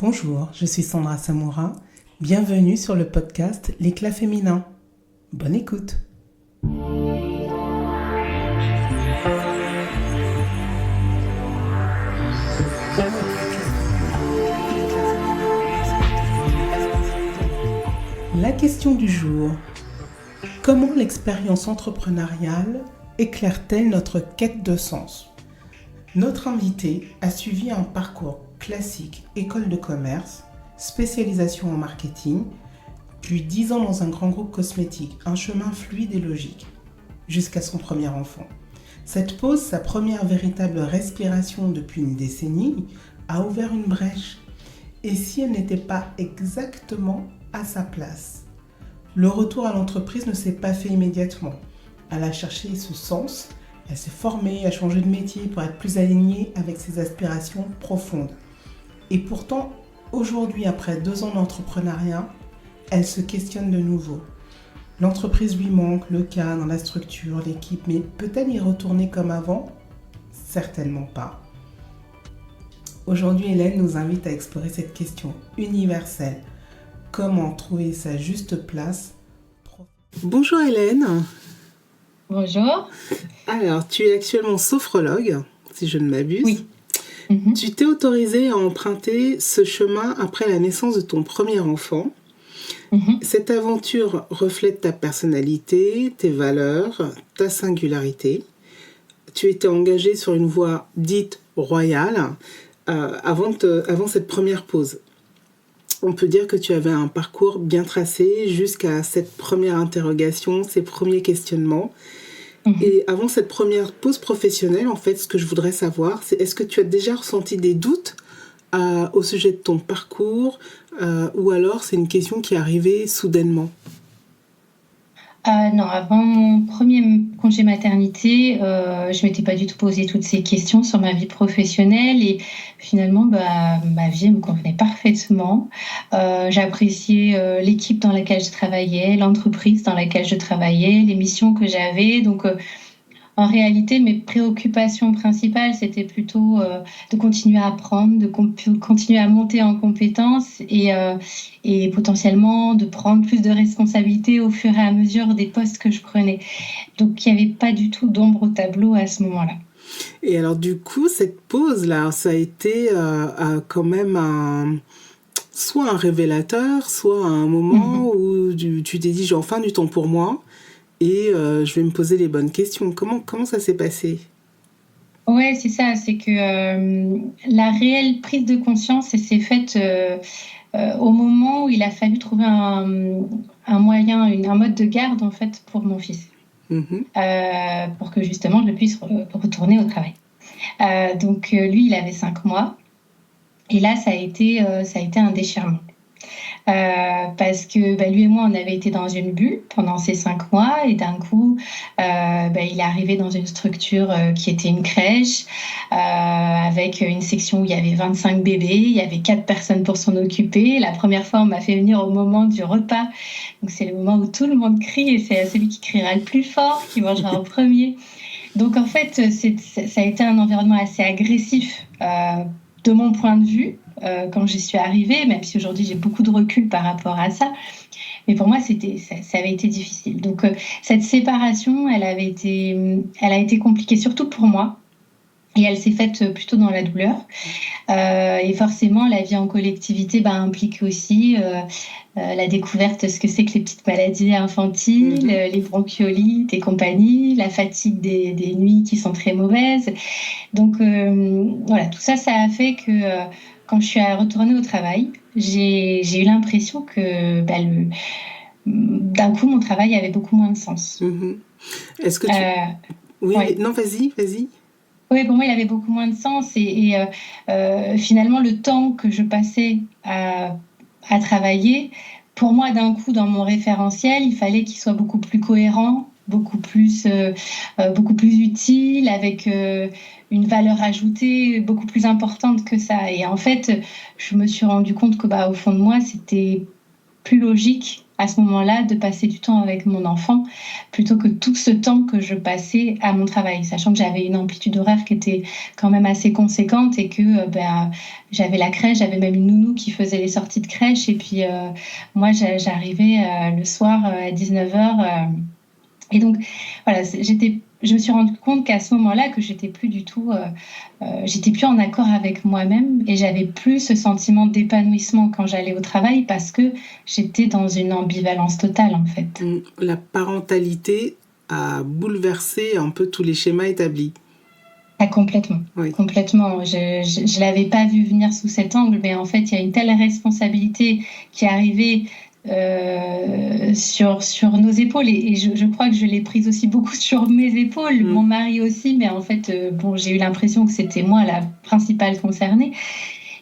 Bonjour, je suis Sandra Samoura. Bienvenue sur le podcast L'éclat féminin. Bonne écoute. La question du jour. Comment l'expérience entrepreneuriale éclaire-t-elle notre quête de sens ? Notre invitée a suivi un parcours classique, école de commerce, spécialisation en marketing, puis 10 ans dans un grand groupe cosmétique, un chemin fluide et logique, jusqu'à son premier enfant. Cette pause, sa première véritable respiration depuis une décennie, a ouvert une brèche. Et si elle n'était pas exactement à sa place ? Le retour à l'entreprise ne s'est pas fait immédiatement. Elle a cherché ce sens, elle s'est formée, a changé de métier pour être plus alignée avec ses aspirations profondes. Et pourtant, aujourd'hui, après 2 ans d'entrepreneuriat, elle se questionne de nouveau. L'entreprise lui manque, le cadre, la structure, l'équipe, mais peut-elle y retourner comme avant ? Certainement pas. Aujourd'hui, Hélène nous invite à explorer cette question universelle. Comment trouver sa juste place ? Bonjour Hélène. Bonjour. Alors, tu es actuellement sophrologue, si je ne m'abuse. Oui. Tu t'es autorisée à emprunter ce chemin après la naissance de ton premier enfant. Cette aventure reflète ta personnalité, tes valeurs, ta singularité. Tu étais engagée sur une voie dite royale avant cette première pause. On peut dire que tu avais un parcours bien tracé jusqu'à cette première interrogation, ces premiers questionnements. Et avant cette première pause professionnelle, en fait, ce que je voudrais savoir, c'est est-ce que tu as déjà ressenti des doutes au sujet de ton parcours ou alors c'est une question qui est arrivée soudainement ? Non, avant mon premier congé maternité, je m'étais pas du tout posé toutes ces questions sur ma vie professionnelle et finalement, ma vie me convenait parfaitement. J'appréciais l'équipe dans laquelle je travaillais, l'entreprise dans laquelle je travaillais, les missions que j'avais. Donc, en réalité, mes préoccupations principales, c'était plutôt de continuer à apprendre, de continuer à monter en compétences et potentiellement de prendre plus de responsabilités au fur et à mesure des postes que je prenais. Donc, il n'y avait pas du tout d'ombre au tableau à ce moment-là. Et alors, du coup, cette pause-là, ça a été quand même soit un révélateur, soit un moment où tu t'es dit « j'ai enfin du temps pour moi ». Et je vais me poser les bonnes questions. Comment ça s'est passé ? Ouais, c'est ça. C'est que la réelle prise de conscience, elle s'est faite au moment où il a fallu trouver un moyen, un mode de garde en fait pour mon fils, pour que justement je puisse retourner au travail. Donc lui, il avait 5 mois. Et là, ça a été un déchirement. Parce que lui et moi, on avait été dans une bulle pendant ces 5 mois et d'un coup, il est arrivé dans une structure qui était une crèche avec une section où il y avait 25 bébés, il y avait 4 personnes pour s'en occuper. La première fois, on m'a fait venir au moment du repas. Donc, c'est le moment où tout le monde crie et c'est celui qui criera le plus fort qui mangera en premier. Donc, en fait, ça a été un environnement assez agressif de mon point de vue. Quand j'y suis arrivée, même si aujourd'hui j'ai beaucoup de recul par rapport à ça, mais pour moi ça avait été difficile. Donc cette séparation, elle a été compliquée, surtout pour moi, et elle s'est faite plutôt dans la douleur. Et forcément, la vie en collectivité implique aussi la découverte de ce que c'est que les petites maladies infantiles, les bronchiolites et compagnie, la fatigue des nuits qui sont très mauvaises. Donc voilà, tout ça a fait que quand je suis retournée au travail, j'ai eu l'impression que d'un coup, mon travail avait beaucoup moins de sens. Est-ce que tu... Oui, ouais. Non, vas-y. Oui, pour moi, il avait beaucoup moins de sens. Et finalement, le temps que je passais à travailler, pour moi, d'un coup, dans mon référentiel, il fallait qu'il soit beaucoup plus cohérent, beaucoup plus utile, avec une valeur ajoutée beaucoup plus importante que ça. Et en fait, je me suis rendu compte que au fond de moi, c'était plus logique à ce moment-là de passer du temps avec mon enfant plutôt que tout ce temps que je passais à mon travail, sachant que j'avais une amplitude horaire qui était quand même assez conséquente et que j'avais la crèche, j'avais même une nounou qui faisait les sorties de crèche et puis moi j'arrivais le soir à 19h et donc voilà, je me suis rendu compte qu'à ce moment-là que j'étais plus du tout j'étais plus en accord avec moi-même et j'avais plus ce sentiment d'épanouissement quand j'allais au travail parce que j'étais dans une ambivalence totale en fait. La parentalité a bouleversé un peu tous les schémas établis. Ah, complètement, Oui. Complètement. Je l'avais pas vu venir sous cet angle, mais en fait, il y a une telle responsabilité qui est arrivée sur nos épaules et je crois que je l'ai prise aussi beaucoup sur mes épaules, mon mari aussi, mais en fait, j'ai eu l'impression que c'était moi la principale concernée.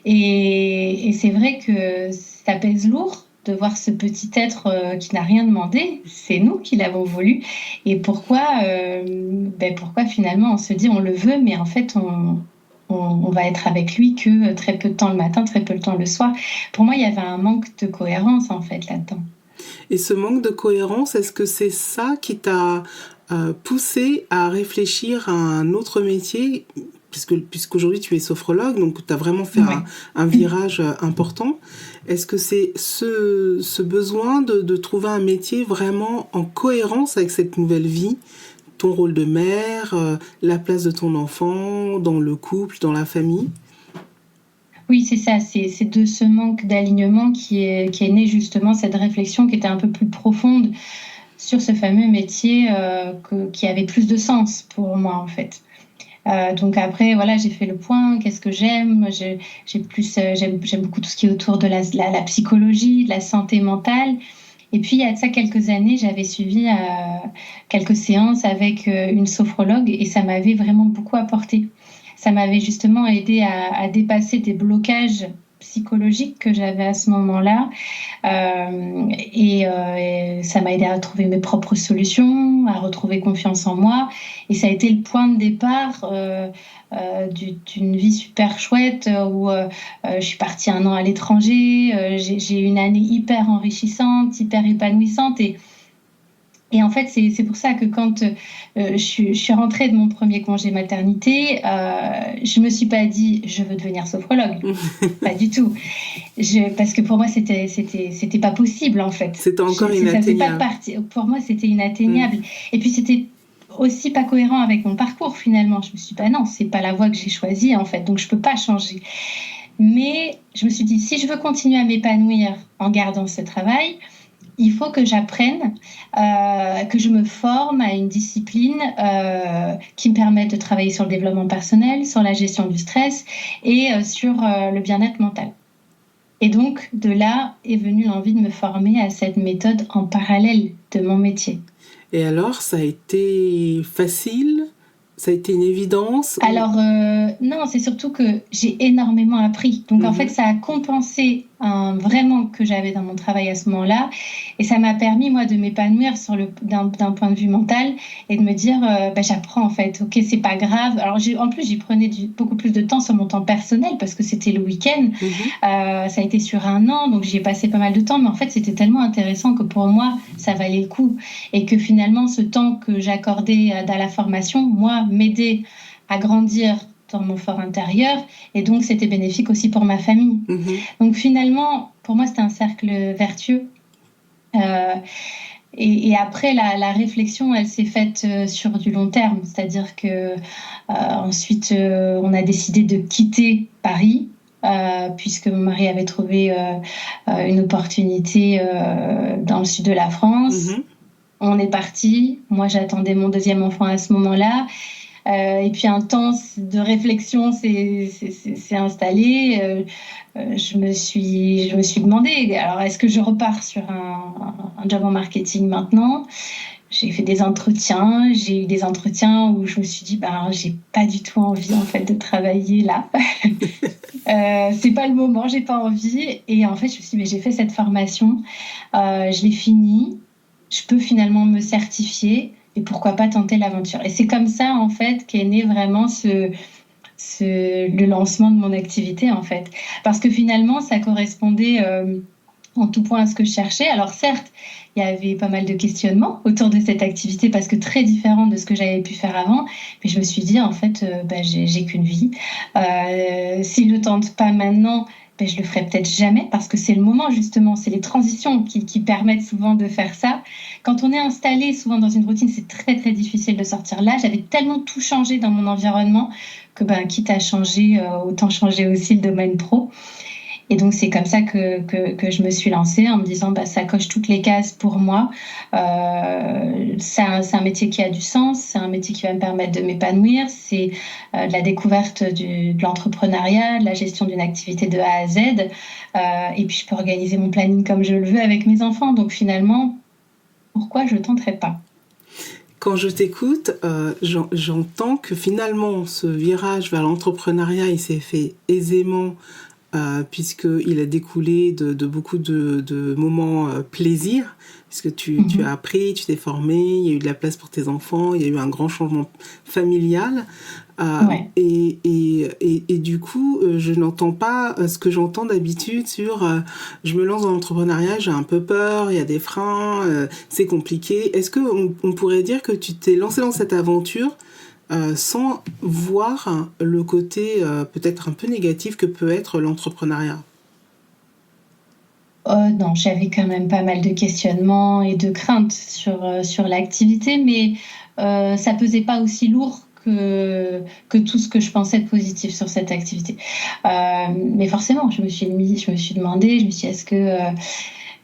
Et c'est vrai que ça pèse lourd de voir ce petit être qui n'a rien demandé. C'est nous qui l'avons voulu. Et pourquoi finalement on se dit on le veut, mais en fait on va être avec lui que très peu de temps le matin, très peu de temps le soir. Pour moi, il y avait un manque de cohérence en fait là-dedans. Et ce manque de cohérence, est-ce que c'est ça qui t'a poussé à réfléchir à un autre métier puisqu'aujourd'hui tu es sophrologue, donc tu as vraiment fait un virage important. Est-ce que c'est ce besoin de trouver un métier vraiment en cohérence avec cette nouvelle vie, ton rôle de mère, la place de ton enfant, dans le couple, dans la famille ? Oui, c'est ça, c'est de ce manque d'alignement qui est né justement cette réflexion qui était un peu plus profonde sur ce fameux métier qui avait plus de sens pour moi en fait. Donc après, voilà, j'ai fait le point. Qu'est-ce que j'aime ? J'aime beaucoup tout ce qui est autour de la psychologie, de la santé mentale. Et puis, il y a de ça quelques années, j'avais suivi quelques séances avec une sophrologue et ça m'avait vraiment beaucoup apporté. Ça m'avait justement aidé à dépasser des blocages psychologiques que j'avais à ce moment-là. Et ça m'a aidé à trouver mes propres solutions, à retrouver confiance en moi. Et ça a été le point de départ d'une vie super chouette où je suis partie 1 an à l'étranger. J'ai eu une année hyper enrichissante, hyper épanouissante. Et en fait, c'est pour ça que quand je suis rentrée de mon premier congé maternité, je me suis pas dit je veux devenir sophrologue, pas du tout. Parce que pour moi c'était pas possible en fait. C'était encore inatteignable. Pour moi c'était inatteignable. Et puis c'était aussi pas cohérent avec mon parcours finalement. Je me suis dit non, c'est pas la voie que j'ai choisie en fait, donc je peux pas changer. Mais je me suis dit si je veux continuer à m'épanouir en gardant ce travail, il faut que j'apprenne, que je me forme à une discipline qui me permette de travailler sur le développement personnel, sur la gestion du stress et sur le bien-être mental. Et donc, de là est venue l'envie de me former à cette méthode en parallèle de mon métier. Et alors, ça a été facile ? Ça a été une évidence ? Alors, non, c'est surtout que j'ai énormément appris. Donc, en fait, ça a compensé un vrai manque que j'avais dans mon travail à ce moment-là. Et ça m'a permis, moi, de m'épanouir d'un point de vue mental et de me dire, j'apprends, en fait. OK, c'est pas grave. Alors, en plus, j'y prenais beaucoup plus de temps sur mon temps personnel parce que c'était le week-end. Ça a été sur 1 an, donc j'y ai passé pas mal de temps. Mais en fait, c'était tellement intéressant que pour moi, ça valait le coup. Et que finalement, ce temps que j'accordais à la formation, moi, m'aidait à grandir dans mon fort intérieur et donc c'était bénéfique aussi pour ma famille. Donc finalement, pour moi, c'était un cercle vertueux. Et après, la réflexion, elle s'est faite sur du long terme, c'est-à-dire que ensuite, on a décidé de quitter Paris. Puisque mon mari avait trouvé une opportunité dans le sud de la France. On est parti. Moi, j'attendais mon 2e enfant à ce moment-là. Et puis un temps de réflexion s'est installé. Je me suis demandé, alors est-ce que je repars sur un job en marketing maintenant ? J'ai fait des entretiens. J'ai eu des entretiens où je me suis dit, j'ai pas du tout envie en fait de travailler là. C'est pas le moment, j'ai pas envie. Et en fait, je me suis dit, mais j'ai fait cette formation, je l'ai finie. Je peux finalement me certifier et pourquoi pas tenter l'aventure. Et c'est comme ça, en fait, qu'est né vraiment le lancement de mon activité, en fait. Parce que finalement, ça correspondait en tout point à ce que je cherchais. Alors certes, il y avait pas mal de questionnements autour de cette activité parce que très différente de ce que j'avais pu faire avant. Mais je me suis dit, en fait, j'ai qu'une vie. Si je tente pas maintenant, je le ferai peut-être jamais parce que c'est le moment justement, c'est les transitions qui permettent souvent de faire ça. Quand on est installé souvent dans une routine, c'est très très difficile de sortir. Là, j'avais tellement tout changé dans mon environnement que quitte à changer, autant changer aussi le domaine pro. Et donc, c'est comme ça que je me suis lancée en me disant, ça coche toutes les cases pour moi. C'est un métier qui a du sens, c'est un métier qui va me permettre de m'épanouir, c'est de la découverte de l'entrepreneuriat, de la gestion d'une activité de A à Z. Et puis, je peux organiser mon planning comme je le veux avec mes enfants. Donc, finalement, pourquoi je ne tenterais pas ? Quand je t'écoute, j'entends que finalement, ce virage vers l'entrepreneuriat, il s'est fait aisément puisqu'il a découlé de beaucoup de moments plaisir, puisque tu as appris, tu t'es formé, il y a eu de la place pour tes enfants, il y a eu un grand changement familial. Ouais. Et du coup, je n'entends pas ce que j'entends d'habitude sur je me lance dans l'entrepreneuriat, j'ai un peu peur, il y a des freins, c'est compliqué. Est-ce qu'on pourrait dire que tu t'es lancé dans cette aventure sans voir le côté peut-être un peu négatif que peut être l'entrepreneuriat? Non, j'avais quand même pas mal de questionnements et de craintes sur l'activité, mais ça pesait pas aussi lourd que tout ce que je pensais de positif sur cette activité. Mais forcément, je me suis demandé, je me suis dit,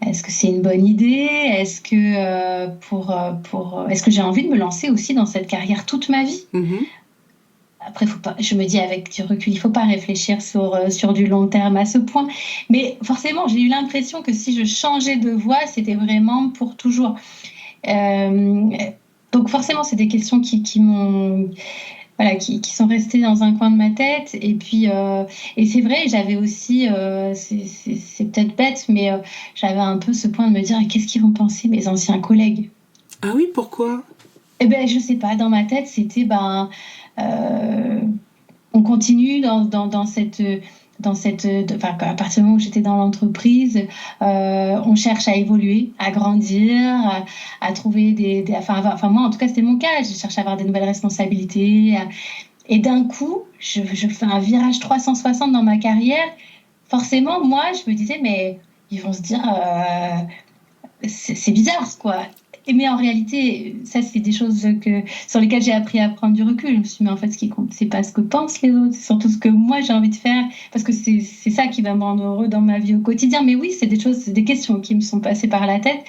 est-ce que c'est une bonne idée? Est-ce que est-ce que j'ai envie de me lancer aussi dans cette carrière toute ma vie? Après, je me dis avec du recul, il ne faut pas réfléchir sur du long terme à ce point. Mais forcément, j'ai eu l'impression que si je changeais de voie, c'était vraiment pour toujours. Donc forcément, c'est des questions qui m'ont... Voilà, qui sont restées dans un coin de ma tête. Et puis, et c'est vrai, j'avais aussi, c'est peut-être bête, mais j'avais un peu ce point de me dire, qu'est-ce qu'ils vont penser mes anciens collègues? Ah oui, pourquoi? Je sais pas, dans ma tête, c'était, on continue dans cette... à partir du moment où j'étais dans l'entreprise, on cherche à évoluer, à grandir, à trouver enfin, moi, en tout cas, c'était mon cas. Je cherche à avoir des nouvelles responsabilités. Et d'un coup, je fais un virage 360 dans ma carrière. Forcément, moi, je me disais, mais ils vont se dire, c'est bizarre, quoi. Mais en réalité, ça, c'est des choses sur lesquelles j'ai appris à prendre du recul. Je me suis dit, mais en fait, ce qui compte, c'est pas ce que pensent les autres, c'est surtout ce que moi, j'ai envie de faire, parce que c'est ça qui va me rendre heureux dans ma vie au quotidien. Mais oui, c'est des questions qui me sont passées par la tête.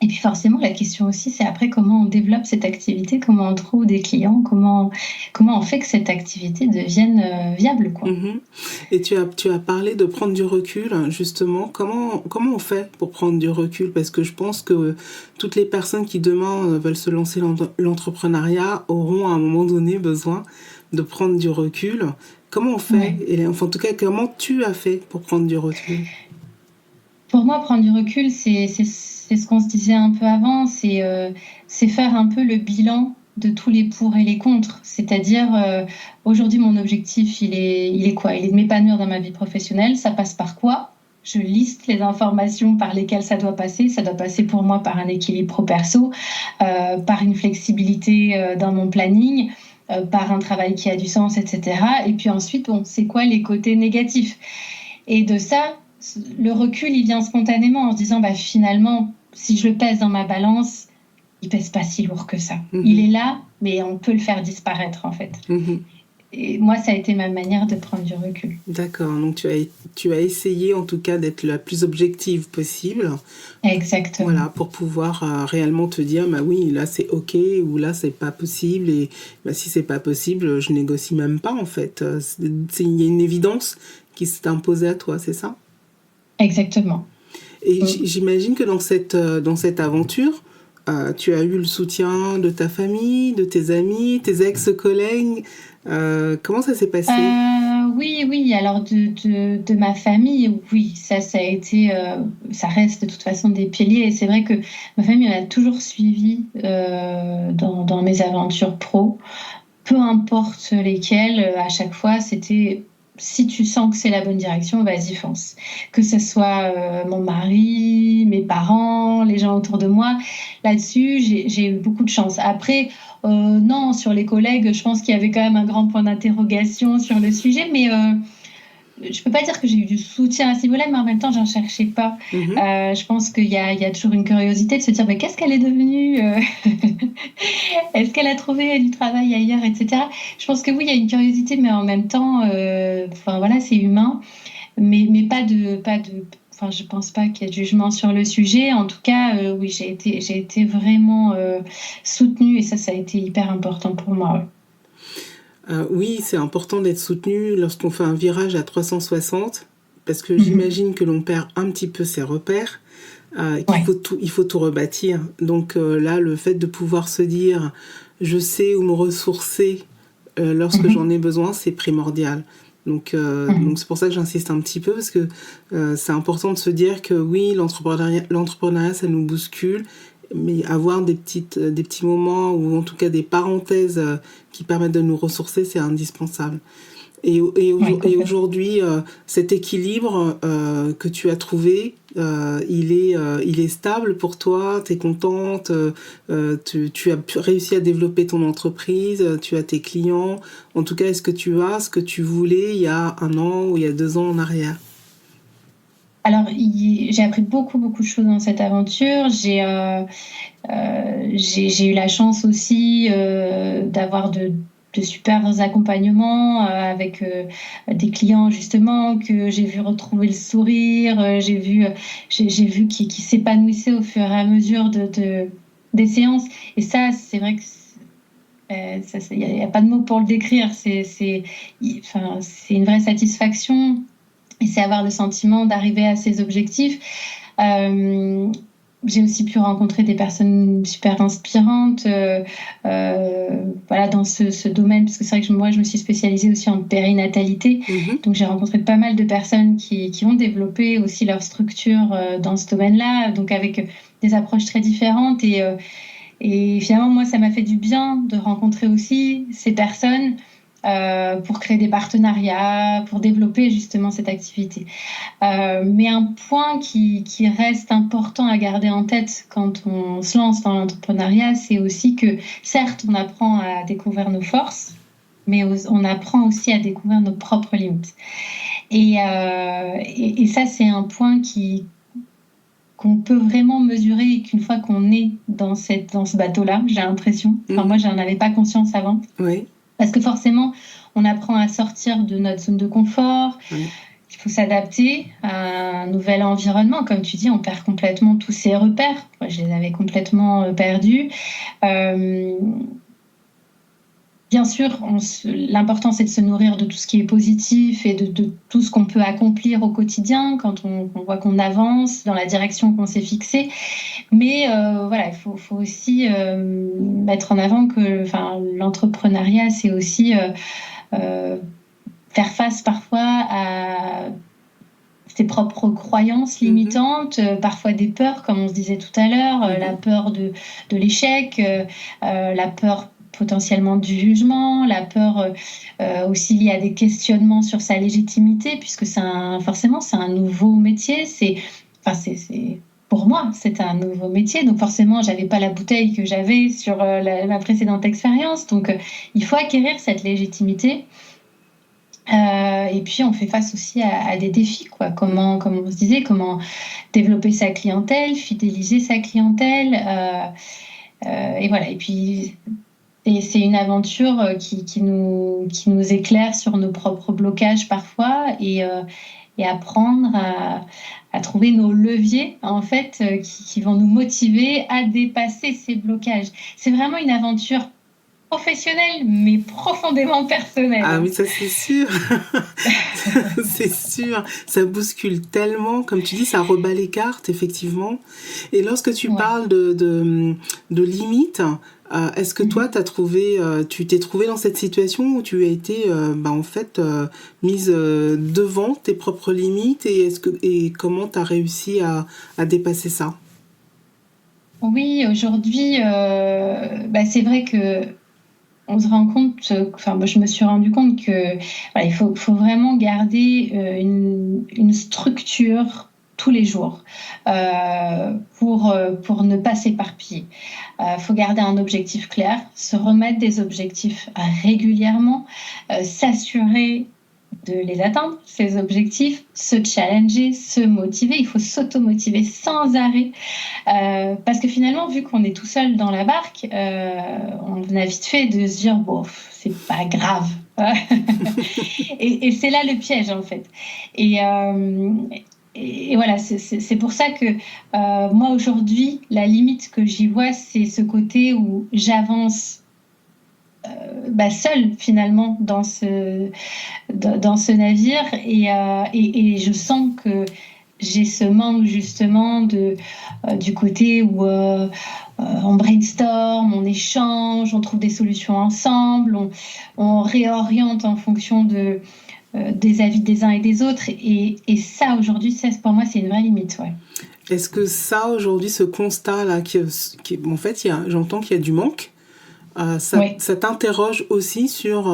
Et puis forcément, la question aussi, c'est après comment on développe cette activité, comment on trouve des clients, comment on fait que cette activité devienne viable, quoi. Et tu as parlé de prendre du recul, justement. Comment on fait pour prendre du recul? Parce que je pense que toutes les personnes qui demain veulent se lancer dans l'entrepreneuriat auront à un moment donné besoin de prendre du recul. Comment on fait? Et enfin, en tout cas, comment tu as fait pour prendre du recul? Pour moi, prendre du recul, c'est ce qu'on se disait un peu avant, c'est faire un peu le bilan de tous les pour et les contre. C'est-à-dire, aujourd'hui, mon objectif, il est quoi? Il est de m'épanouir dans ma vie professionnelle. Ça passe par quoi? Je liste les informations par lesquelles ça doit passer. Ça doit passer pour moi par un équilibre pro-perso, par une flexibilité dans mon planning, par un travail qui a du sens, etc. Et puis ensuite, c'est quoi les côtés négatifs? Et de ça, le recul, il vient spontanément en se disant, finalement, si je le pèse dans ma balance, il pèse pas si lourd que ça. Il est là, mais on peut le faire disparaître, en fait. Et moi, ça a été ma manière de prendre du recul. D'accord, donc tu as essayé en tout cas d'être la plus objective possible. Exactement. Voilà, pour pouvoir réellement te dire, oui, là c'est ok, ou là c'est pas possible, et si c'est pas possible, je négocie même pas, en fait. Il y a une évidence qui s'est imposée à toi, c'est ça? Exactement. Et j'imagine que dans cette aventure, tu as eu le soutien de ta famille, de tes amis, tes ex-collègues. Comment ça s'est passé? Oui. Alors de ma famille, oui, ça a été, ça reste de toute façon des piliers. Et c'est vrai que ma famille m'a toujours suivie dans mes aventures pro, peu importe lesquelles. À chaque fois, c'était si tu sens que c'est la bonne direction, vas-y, fonce. Que ce soit mon mari, mes parents, les gens autour de moi. Là-dessus, j'ai eu beaucoup de chance. Après, non, sur les collègues, je pense qu'il y avait quand même un grand point d'interrogation sur le sujet, mais je peux pas dire que j'ai eu du soutien à ce niveau-là, mais en même temps, j'en cherchais pas. Je pense qu'il y a toujours une curiosité de se dire, mais qu'est-ce qu'elle est devenue Est-ce qu'elle a trouvé du travail ailleurs, etc. Je pense que oui, il y a une curiosité, mais en même temps, enfin voilà, c'est humain, mais enfin, je pense pas qu'il y ait de jugement sur le sujet. En tout cas, oui, j'ai été vraiment soutenue, et ça a été hyper important pour moi. Ouais. Oui, c'est important d'être soutenu lorsqu'on fait un virage à 360, parce que j'imagine que l'on perd un petit peu ses repères, il faut tout rebâtir. Donc là, le fait de pouvoir se dire « je sais où me ressourcer lorsque j'en ai besoin », c'est primordial. Donc c'est pour ça que j'insiste un petit peu, parce que c'est important de se dire que oui, l'entrepreneuriat, ça nous bouscule, mais avoir des petits moments, ou en tout cas des parenthèses qui permettent de nous ressourcer, c'est indispensable. Et aujourd'hui, cet équilibre que tu as trouvé, il est stable pour toi, tu es contente, tu as réussi à développer ton entreprise, tu as tes clients. En tout cas, est-ce que tu as ce que tu voulais il y a 1 an ou il y a 2 ans en arrière? Alors, j'ai appris beaucoup de choses dans cette aventure. J'ai eu la chance aussi d'avoir de super accompagnements avec des clients justement que j'ai vu retrouver le sourire, j'ai vu qui s'épanouissaient au fur et à mesure des séances. Et ça, c'est vrai que il n'y a pas de mots pour le décrire. C'est une vraie satisfaction. Et c'est avoir le sentiment d'arriver à ses objectifs. J'ai aussi pu rencontrer des personnes super inspirantes voilà, dans ce domaine, parce que c'est vrai que moi, je me suis spécialisée aussi en périnatalité. Donc, j'ai rencontré pas mal de personnes qui ont développé aussi leur structure dans ce domaine-là, donc avec des approches très différentes. Et finalement, moi, ça m'a fait du bien de rencontrer aussi ces personnes pour créer des partenariats, pour développer justement cette activité. Mais un point qui reste important à garder en tête quand on se lance dans l'entrepreneuriat, c'est aussi que certes, on apprend à découvrir nos forces, mais on apprend aussi à découvrir nos propres limites. Et ça, c'est un point qu'on peut vraiment mesurer, et qu'une fois qu'on est dans ce bateau-là, j'ai l'impression, enfin moi, j'en avais pas conscience avant. Oui. Parce que forcément, on apprend à sortir de notre zone de confort. Oui. Il faut s'adapter à un nouvel environnement. Comme tu dis, on perd complètement tous ses repères. Moi, je les avais complètement perdus. Bien sûr, l'important, c'est de se nourrir de tout ce qui est positif et de tout ce qu'on peut accomplir au quotidien quand on voit qu'on avance dans la direction qu'on s'est fixée. Mais voilà, il faut aussi mettre en avant que l'entrepreneuriat, c'est aussi faire face parfois à ses propres croyances limitantes, parfois des peurs, comme on se disait tout à l'heure, la peur de l'échec, la peur potentiellement du jugement, la peur aussi liée à des questionnements sur sa légitimité, puisque forcément c'est un nouveau métier, pour moi, c'était un nouveau métier, donc forcément, j'avais pas la bouteille que j'avais sur ma précédente expérience, donc il faut acquérir cette légitimité. Et puis, on fait face aussi à des défis, quoi. Comme on se disait, comment développer sa clientèle, fidéliser sa clientèle, et voilà. Et puis, c'est une aventure qui nous éclaire sur nos propres blocages parfois, et apprendre à trouver nos leviers, en fait, qui vont nous motiver à dépasser ces blocages. C'est vraiment une aventure professionnelle, mais profondément personnelle. Ah oui, ça c'est sûr. C'est sûr. Ça bouscule tellement, comme tu dis, ça rebat les cartes, effectivement. Et lorsque tu parles de limites, est-ce que toi, tu t'es trouvé dans cette situation où tu as été, en fait, mise devant tes propres limites, et comment tu as réussi à dépasser ça? Oui, aujourd'hui, c'est vrai que on se rend compte, enfin, moi, je me suis rendu compte que voilà, faut vraiment garder une structure tous les jours pour ne pas s'éparpiller. Faut garder un objectif clair, se remettre des objectifs régulièrement, s'assurer de les atteindre, ces objectifs, se challenger, se motiver. Il faut s'auto-motiver sans arrêt. Parce que finalement, vu qu'on est tout seul dans la barque, on a vite fait de se dire, bon, c'est pas grave. Et c'est là le piège, en fait. Et voilà, c'est pour ça que moi, aujourd'hui, la limite que j'y vois, c'est ce côté où j'avance seule, finalement, dans ce navire. Et je sens que j'ai ce manque justement du côté où on brainstorm, on échange, on trouve des solutions ensemble, on réoriente en fonction des avis des uns et des autres. Et ça, aujourd'hui, pour moi, c'est une vraie limite. Ouais. Est-ce que ça, aujourd'hui, ce constat-là, en fait, j'entends qu'il y a du manque, ça t'interroge aussi sur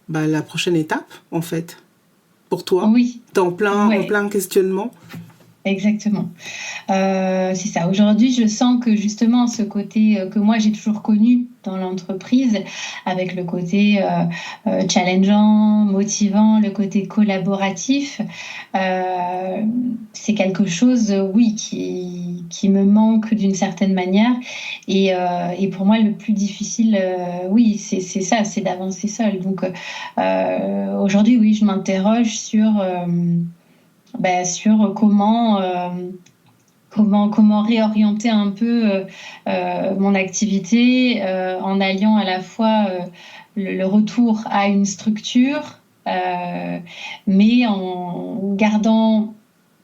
la prochaine étape, en fait, pour toi? Oui. T'es en plein questionnement? Exactement. C'est ça. Aujourd'hui, je sens que justement ce côté que moi j'ai toujours connu dans l'entreprise, avec le côté challengeant, motivant, le côté collaboratif, c'est quelque chose, oui, qui me manque d'une certaine manière. Et pour moi, le plus difficile, oui, c'est ça, c'est d'avancer seul. Donc aujourd'hui, oui, je m'interroge sur comment réorienter un peu mon activité en alliant à la fois le retour à une structure, mais en gardant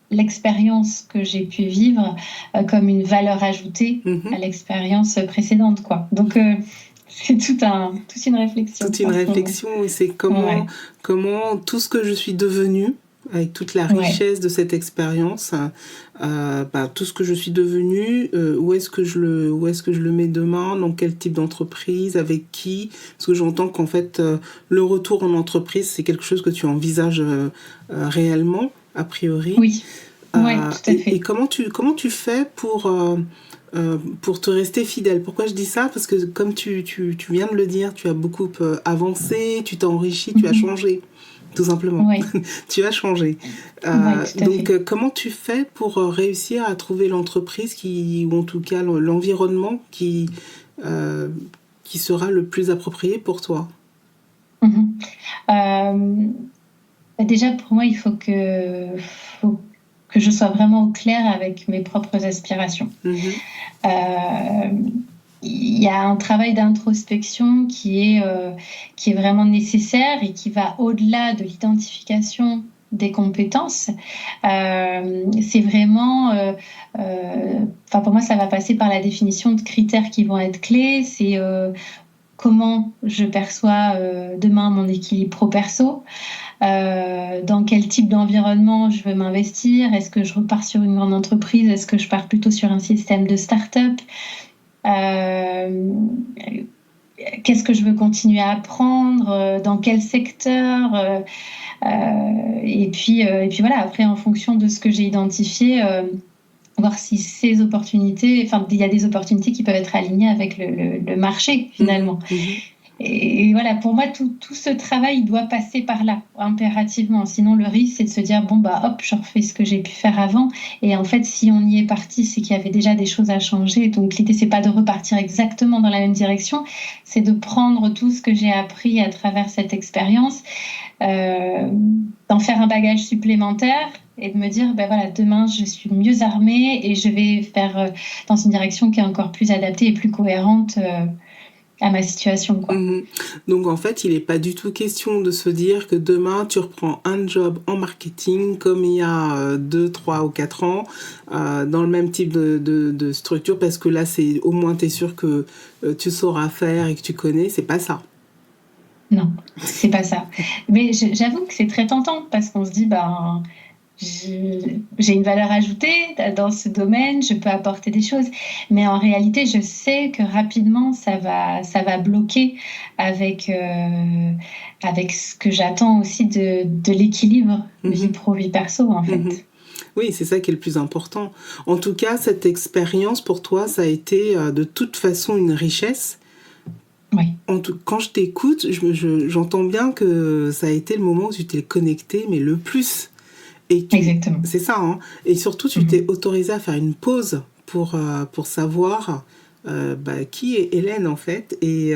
l'expérience que j'ai pu vivre comme une valeur ajoutée à l'expérience précédente, quoi. Donc c'est toute une réflexion. Toute une réflexion, c'est comment tout ce que je suis devenue, avec toute la richesse de cette expérience, tout ce que je suis devenue, où est-ce que je le mets demain, dans quel type d'entreprise, avec qui, parce que j'entends qu'en fait le retour en entreprise, c'est quelque chose que tu envisages réellement, a priori. Oui, tout à fait. Et comment tu fais pour te rester fidèle? Pourquoi je dis ça? Parce que comme tu viens de le dire, tu as beaucoup avancé, tu t'es enrichi, tu as changé. Tout simplement. Oui. Tu as changé. Donc, comment tu fais pour réussir à trouver l'entreprise ou en tout cas l'environnement qui sera le plus approprié pour toi? Déjà, pour moi, il faut que je sois vraiment au clair avec mes propres aspirations. Il y a un travail d'introspection qui est vraiment nécessaire et qui va au-delà de l'identification des compétences. C'est vraiment... pour moi, ça va passer par la définition de critères qui vont être clés. C'est comment je perçois demain mon équilibre pro-perso, dans quel type d'environnement je veux m'investir, est-ce que je repars sur une grande entreprise, est-ce que je pars plutôt sur un système de start-up, qu'est-ce que je veux continuer à apprendre, dans quel secteur, et puis voilà, après en fonction de ce que j'ai identifié, voir si ces opportunités, il y a des opportunités qui peuvent être alignées avec le marché finalement. Et voilà, pour moi, tout ce travail il doit passer par là, impérativement. Sinon, le risque, c'est de se dire, hop, je refais ce que j'ai pu faire avant. Et en fait, si on y est parti, c'est qu'il y avait déjà des choses à changer. Donc, l'idée, c'est pas de repartir exactement dans la même direction, c'est de prendre tout ce que j'ai appris à travers cette expérience, d'en faire un bagage supplémentaire et de me dire, voilà, demain, je suis mieux armée et je vais faire dans une direction qui est encore plus adaptée et plus cohérente à ma situation, quoi. Donc en fait, il n'est pas du tout question de se dire que demain tu reprends un job en marketing comme il y a 2, 3 ou 4 ans dans le même type de structure, parce que là c'est au moins tu es sûr que tu sauras faire et que tu connais. C'est pas ça. Non, c'est pas ça. Mais j'avoue que c'est très tentant parce qu'on se dit j'ai une valeur ajoutée dans ce domaine, je peux apporter des choses, mais en réalité, je sais que rapidement, ça va bloquer avec, avec ce que j'attends aussi de l'équilibre vie pro, vie perso, en fait. Oui, c'est ça qui est le plus important. En tout cas, cette expérience pour toi, ça a été de toute façon une richesse. Oui. Quand je t'écoute, j'entends bien que ça a été le moment où tu t'es connecté, mais le plus. Exactement. C'est ça, hein. Et surtout, tu t'es autorisé à faire une pause pour savoir qui est Hélène, en fait, et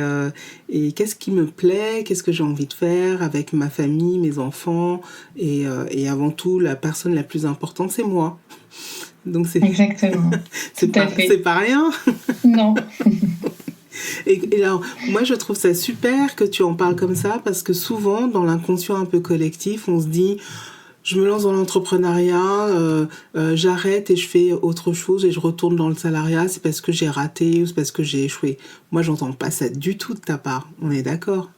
qu'est-ce qui me plaît, qu'est-ce que j'ai envie de faire avec ma famille, mes enfants, et avant tout, la personne la plus importante, c'est moi. Donc Exactement. c'est pas rien. Non. Et alors, moi, je trouve ça super que tu en parles comme ça, parce que souvent, dans l'inconscient un peu collectif, on se dit, je me lance dans l'entrepreneuriat, j'arrête et je fais autre chose et je retourne dans le salariat, c'est parce que j'ai raté ou c'est parce que j'ai échoué. Moi, j'entends pas ça du tout de ta part. On est d'accord?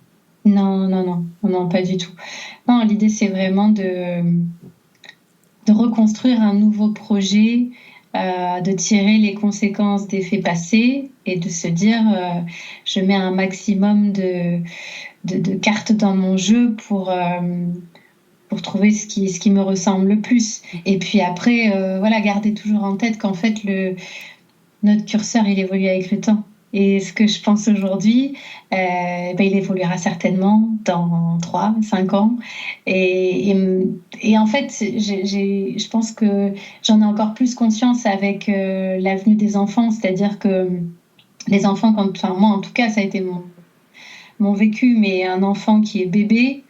Non, pas du tout. Non, l'idée, c'est vraiment de reconstruire un nouveau projet, de tirer les conséquences des faits passés et de se dire je mets un maximum de cartes dans mon jeu pour trouver ce qui me ressemble le plus. Et puis après, voilà, garder toujours en tête qu'en fait, notre curseur, il évolue avec le temps. Et ce que je pense aujourd'hui, il évoluera certainement dans 3, 5 ans. Et en fait, je pense que j'en ai encore plus conscience avec l'avenue des enfants. C'est-à-dire que les enfants, moi en tout cas, ça a été mon vécu, mais un enfant qui est bébé,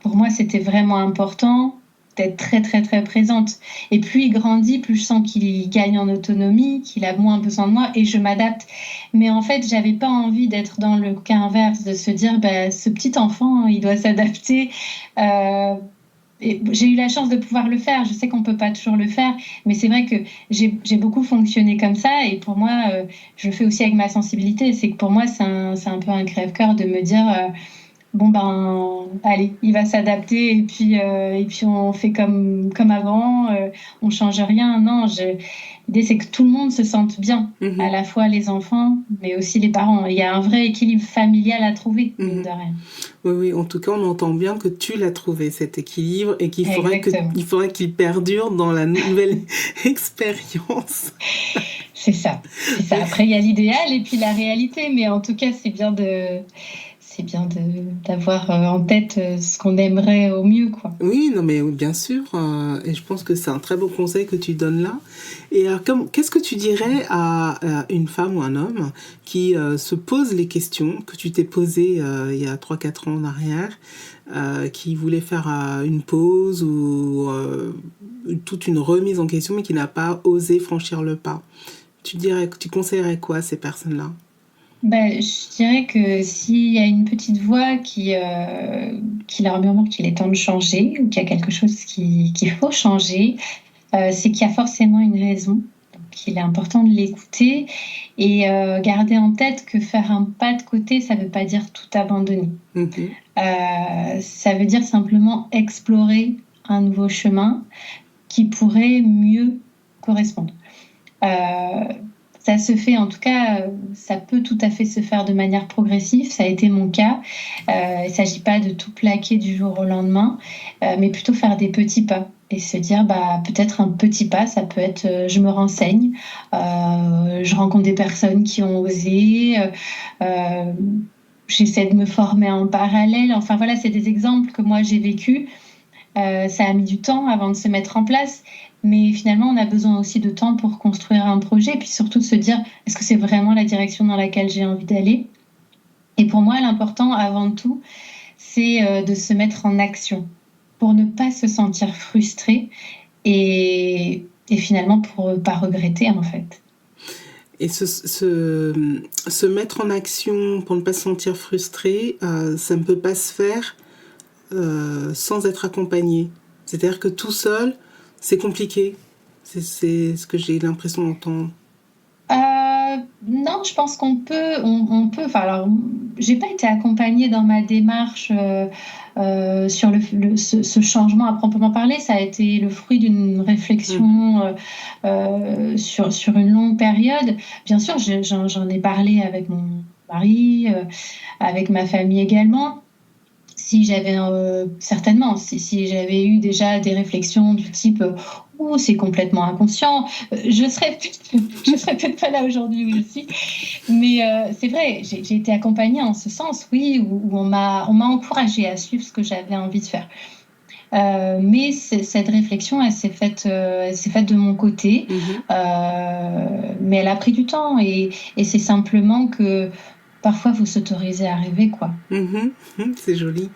pour moi, c'était vraiment important d'être très, très, très présente. Et plus il grandit, plus je sens qu'il gagne en autonomie, qu'il a moins besoin de moi et je m'adapte. Mais en fait, j'avais pas envie d'être dans le cas inverse, de se dire, ce petit enfant, il doit s'adapter. Et j'ai eu la chance de pouvoir le faire. Je sais qu'on peut pas toujours le faire, mais c'est vrai que j'ai beaucoup fonctionné comme ça. Et pour moi, je le fais aussi avec ma sensibilité. C'est que pour moi, c'est un peu un crève-cœur de me dire... allez, il va s'adapter et puis on fait comme avant, on change rien. Non, l'idée c'est que tout le monde se sente bien, à la fois les enfants, mais aussi les parents. Il y a un vrai équilibre familial à trouver, mine de rien. Oui, en tout cas, on entend bien que tu l'as trouvé, cet équilibre, et qu'il faudrait qu'il perdure dans la nouvelle expérience. C'est ça. Après, il y a l'idéal et puis la réalité, mais en tout cas, c'est bien d'avoir en tête ce qu'on aimerait au mieux, quoi. Oui, non, mais bien sûr. Et je pense que c'est un très beau conseil que tu donnes là. Et alors, qu'est-ce que tu dirais à une femme ou un homme qui se pose les questions que tu t'es posées il y a 3-4 ans en arrière, qui voulait faire une pause ou toute une remise en question, mais qui n'a pas osé franchir le pas? Tu conseillerais quoi à ces personnes-là? Je dirais que s'il y a une petite voix qui leur murmure qu'il est temps de changer ou qu'il y a quelque chose qu'il faut changer, c'est qu'il y a forcément une raison. Donc, il est important de l'écouter et garder en tête que faire un pas de côté, ça ne veut pas dire tout abandonner. Ça veut dire simplement explorer un nouveau chemin qui pourrait mieux correspondre. Ça se fait, en tout cas, ça peut tout à fait se faire de manière progressive. Ça a été mon cas. Il ne s'agit pas de tout plaquer du jour au lendemain, mais plutôt faire des petits pas et se dire, peut-être un petit pas, ça peut être, je me renseigne, je rencontre des personnes qui ont osé, j'essaie de me former en parallèle. Enfin voilà, c'est des exemples que moi j'ai vécus. Ça a mis du temps avant de se mettre en place. Mais finalement, on a besoin aussi de temps pour construire un projet, et puis surtout de se dire, est-ce que c'est vraiment la direction dans laquelle j'ai envie d'aller? Et pour moi, l'important, avant tout, c'est de se mettre en action pour ne pas se sentir frustré et finalement pour ne pas regretter, en fait. Et se mettre en action pour ne pas se sentir frustré, ça ne peut pas se faire sans être accompagné. C'est-à-dire que tout seul, c'est compliqué. C'est ce que j'ai l'impression d'entendre. Non, je pense qu'on peut. Enfin, alors, j'ai pas été accompagnée dans ma démarche sur ce changement à proprement parler. Ça a été le fruit d'une réflexion sur une longue période. Bien sûr, j'en ai parlé avec mon mari, avec ma famille également. Si j'avais certainement, si j'avais eu déjà des réflexions du type oh, c'est complètement inconscient, je serais peut-être pas là aujourd'hui où je suis. Mais c'est vrai, j'ai été accompagnée en ce sens, oui, où on m'a encouragée à suivre ce que j'avais envie de faire. Mais cette réflexion, elle s'est faite de mon côté, mais elle a pris du temps et c'est simplement que parfois, il faut s'autoriser à rêver, quoi. C'est joli.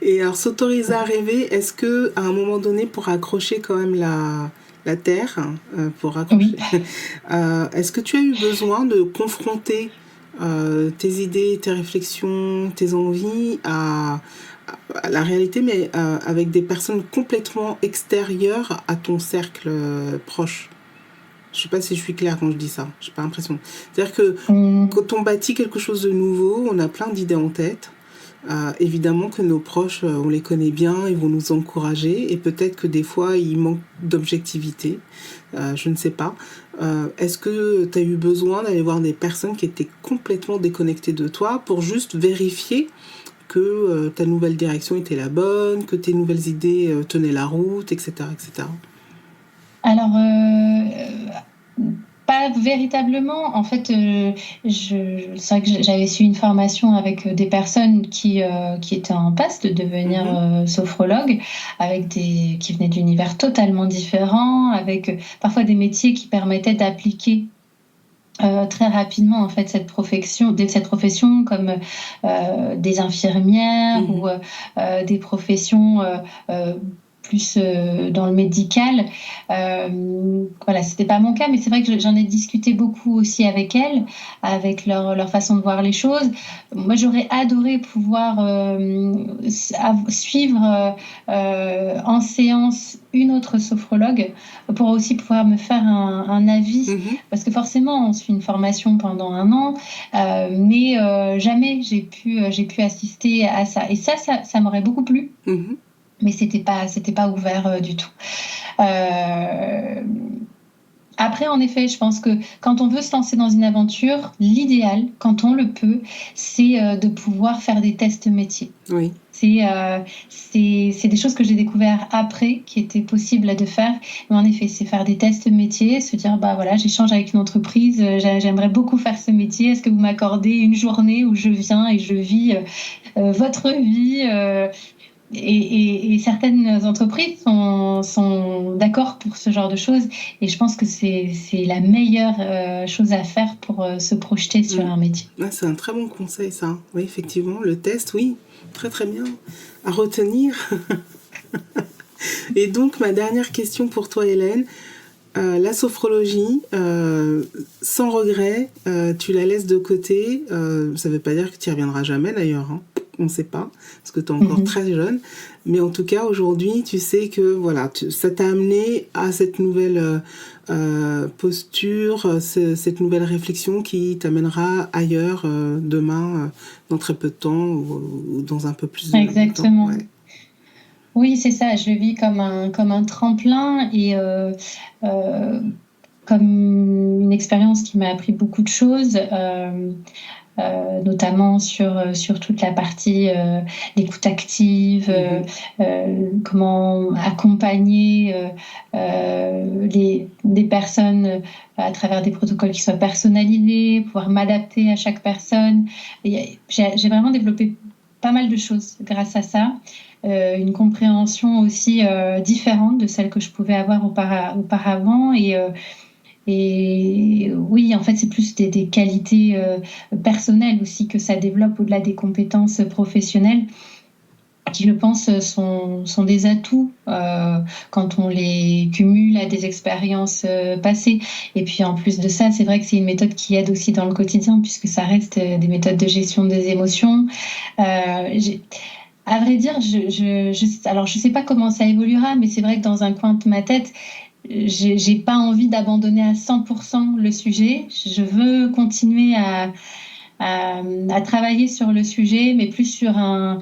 Et alors, s'autoriser à rêver, est-ce que à un moment donné, pour accrocher quand même la terre, pour accrocher, oui. Est-ce que tu as eu besoin de confronter tes idées, tes réflexions, tes envies à la réalité, mais avec des personnes complètement extérieures à ton cercle proche? Je ne sais pas si je suis claire quand je dis ça, je n'ai pas l'impression. C'est-à-dire que quand on bâtit quelque chose de nouveau, on a plein d'idées en tête. Évidemment que nos proches, on les connaît bien, ils vont nous encourager et peut-être que des fois, il manque d'objectivité. Je ne sais pas. Est-ce que tu as eu besoin d'aller voir des personnes qui étaient complètement déconnectées de toi pour juste vérifier que ta nouvelle direction était la bonne, que tes nouvelles idées tenaient la route, etc. etc. Alors, pas véritablement. En fait, c'est vrai que j'avais suivi une formation avec des personnes qui étaient en passe de devenir sophrologue, qui venaient d'univers totalement différents, avec parfois des métiers qui permettaient d'appliquer très rapidement en fait cette profession comme des infirmières ou des professions plus dans le médical. Voilà, c'était pas mon cas, mais c'est vrai que j'en ai discuté beaucoup aussi avec elles, avec leur façon de voir les choses. Moi, j'aurais adoré pouvoir suivre en séance une autre sophrologue pour aussi pouvoir me faire un avis, parce que forcément, on suit une formation pendant 1 an, mais jamais j'ai pu assister à ça. Et ça m'aurait beaucoup plu. Mais c'était pas ouvert du tout. Après, en effet, je pense que quand on veut se lancer dans une aventure, l'idéal, quand on le peut, c'est de pouvoir faire des tests métiers. Oui. C'est des choses que j'ai découvert après, qui étaient possibles de faire. Mais en effet, c'est faire des tests métiers, se dire, bah voilà, j'échange avec une entreprise, j'aimerais beaucoup faire ce métier. Est-ce que vous m'accordez une journée où je viens et je vis votre vie et certaines entreprises sont d'accord pour ce genre de choses, et je pense que c'est la meilleure chose à faire pour se projeter sur un métier. C'est un très bon conseil, ça. Oui, effectivement, le test, oui, très très bien. À retenir. Et donc, ma dernière question pour toi, Hélène. La sophrologie, sans regret, tu la laisses de côté. Ça ne veut pas dire que tu n'y reviendras jamais, d'ailleurs, hein. On ne sait pas, parce que tu es encore très jeune. Mais en tout cas, aujourd'hui, tu sais que voilà, ça t'a amené à cette nouvelle posture, cette nouvelle réflexion qui t'amènera ailleurs demain, dans très peu de temps ou dans un peu plus de temps. Exactement. Ouais. Oui, c'est ça. Je le vis comme un tremplin et comme une expérience qui m'a appris beaucoup de choses. Notamment sur toute la partie l'écoute active, comment accompagner des personnes à travers des protocoles qui soient personnalisés, pouvoir m'adapter à chaque personne. J'ai vraiment développé pas mal de choses grâce à ça. Une compréhension aussi différente de celle que je pouvais avoir auparavant, et oui, en fait, c'est plus des qualités personnelles aussi que ça développe au-delà des compétences professionnelles, qui, je pense, sont des atouts quand on les cumule à des expériences passées. Et puis, en plus de ça, c'est vrai que c'est une méthode qui aide aussi dans le quotidien, puisque ça reste des méthodes de gestion des émotions. À vrai dire, alors je sais pas comment ça évoluera, mais c'est vrai que dans un coin de ma tête, j'ai pas envie d'abandonner à 100% le sujet. Je veux continuer à travailler sur le sujet, mais plus on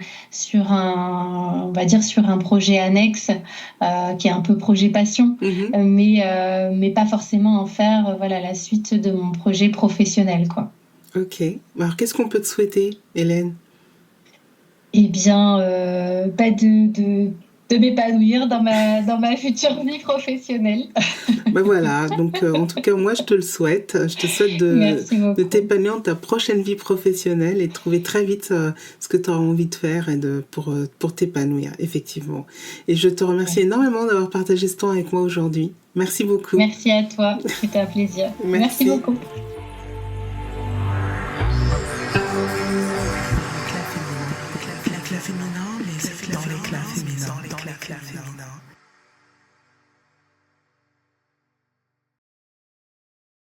va dire sur un projet annexe qui est un peu projet passion, mais pas forcément en faire voilà la suite de mon projet professionnel, quoi. Ok. Alors, qu'est-ce qu'on peut te souhaiter, Hélène? Eh bien, de m'épanouir dans ma future vie professionnelle. Ben voilà, donc en tout cas, moi, je te le souhaite. Je te souhaite Merci beaucoup. de t'épanouir dans ta prochaine vie professionnelle et de trouver très vite ce que tu auras envie de faire et pour t'épanouir, effectivement. Et je te remercie énormément d'avoir partagé ce temps avec moi aujourd'hui. Merci beaucoup. Merci à toi, c'était un plaisir. Merci beaucoup. L'éclat féminin, mais c'est dans l'éclat féminin.